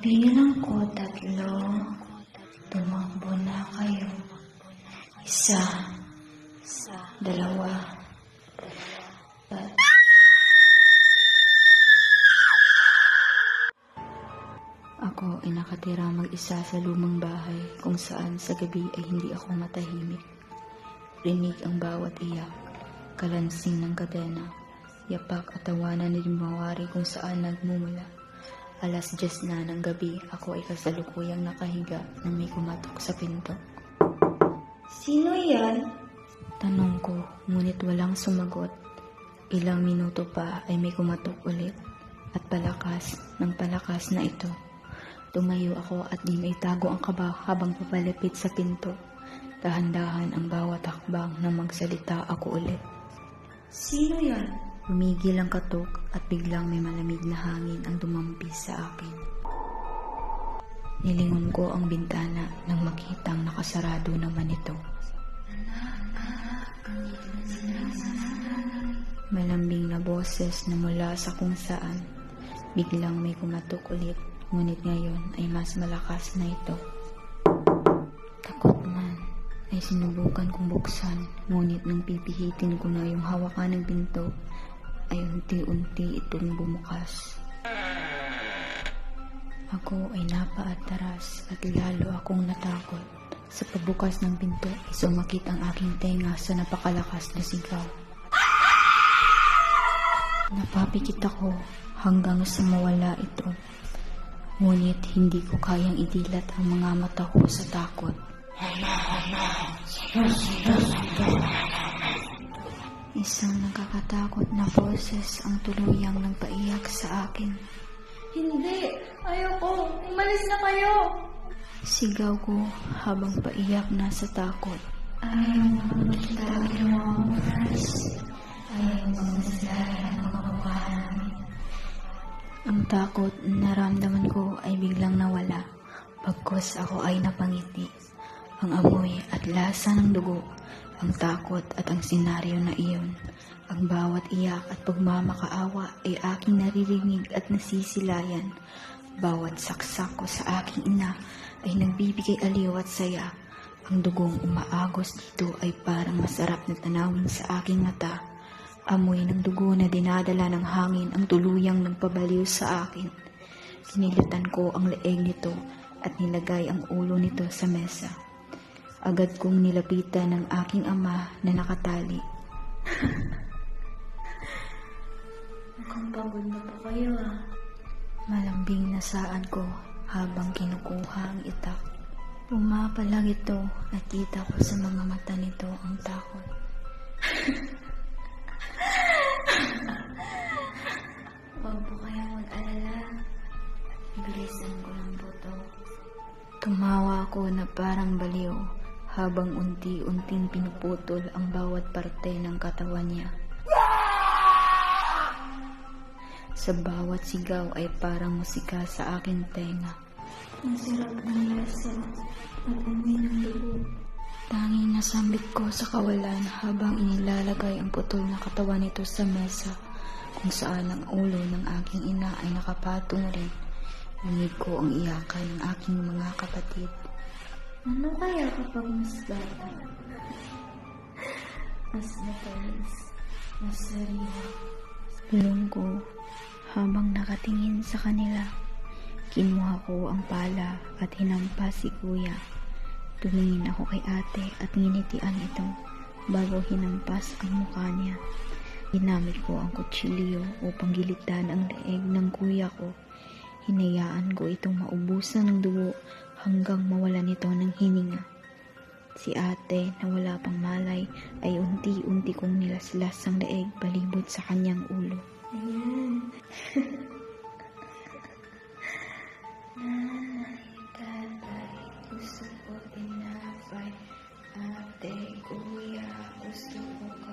Pagbilang ko 3, tumakbo na kayo. 1, 2, 3. Ako ay nakatira mag-isa sa lumang bahay kung saan sa gabi ay hindi ako matahimik. Rinig ang bawat iyak, kalansing ng kadena, yapak at tawanan ni Mawari kung saan nagmumula. 10:00 na ng gabi, ako ay kasalukuyang nakahiga nang may kumatok sa pinto. "Sino yan?" Tanong ko, ngunit walang sumagot. Ilang minuto pa ay may kumatok ulit, at palakas ng palakas na ito. Tumayo ako at di maitago ang kaba habang papalapit sa pinto. Dahan-dahan ang bawat hakbang nang magsalita ako ulit. "Sino yan?" Tumigil ang katok at biglang may malamig na hangin ang dumampi sa akin. Nilingon ko ang bintana nang makitang nakasarado naman ito. Malambing na boses na mula sa kung saan. Biglang may kumatok ulit, ngunit ngayon ay mas malakas na ito. Takot man ay sinubukan kong buksan, ngunit nang pipihitin ko na yung hawakan ng pinto, ay unti-unti itong bumukas. Ako ay napaatras at lalo akong natakot. Sa pagbukas ng pinto ay sumakit ang aking tenga sa napakalakas na sigaw. Napapikit ako hanggang sa mawala ito. Ngunit hindi ko kayang idilat ang mga mata ko sa takot. Isang nakakatakot na boses ang tuluyang nagpaiyak sa akin. "Hindi! Ayoko! Umalis na kayo!" Sigaw ko habang paiyak na sa takot. Ayaw makikita ang ginawa mo, Franz. Ayaw magmasasayan ang mga mukha namin. Ang takot na naramdaman ko ay biglang nawala. Pagkos ako ay napangiti. Ang amoy at lasa ng dugo, ang takot at ang senaryo na iyon. Ang bawat iyak at pagmamakaawa ay aking naririnig at nasisilayan. Bawat saksak ko sa aking ina ay nagbibigay aliw at saya. Ang dugong umaagos dito ay parang masarap na tanawin sa aking mata. Amoy ng dugo na dinadala ng hangin ang tuluyang nagpabaliw sa akin. Kinilitan ko ang leeg nito at nilagay ang ulo nito sa mesa. Agad kong nilapitan ng aking ama na nakatali. Mukhang pagod na po kayo Malambing na saan ko habang kinukuha ang itak. Pumapalag ito at kita ko sa mga mata nito ang takot. Huwag po kayong mag-alala. Bilisan ko lang po to. Tumawa ako na parang baliw habang unti-unting pinuputol ang bawat parte ng katawan niya. Sa bawat sigaw ay parang musika sa aking tenga. Ang sarap ng lasa at amoy ng dugo. Tanging nasambit ko sa kawalan habang inilalagay ang putol na katawan nito sa mesa, kung saan ang ulo ng aking ina ay nakapatong rin. Nangig ko ang iyakan ng aking mga kapatid. Ano kaya kapag mas bata? Mas matalis, mas sariwa. Bulong ko habang nakatingin sa kanila. Kinuha ko ang pala at hinampas si kuya. Tumingin ako kay ate at nginitian ito bago hinampas ang mukha niya. Ginamit ko ang kutsilyo upang gilitan ang leeg ng kuya ko. Hinayaan ko itong maubusan ng dugo hanggang mawala nito ng hininga. Si ate na wala pang malay ay unti-unti kong nilaslas ang leeg palibot sa kanyang ulo. Ayan. Nanay, tatay, gusto ko tinapay. Ate, kuya, gusto ko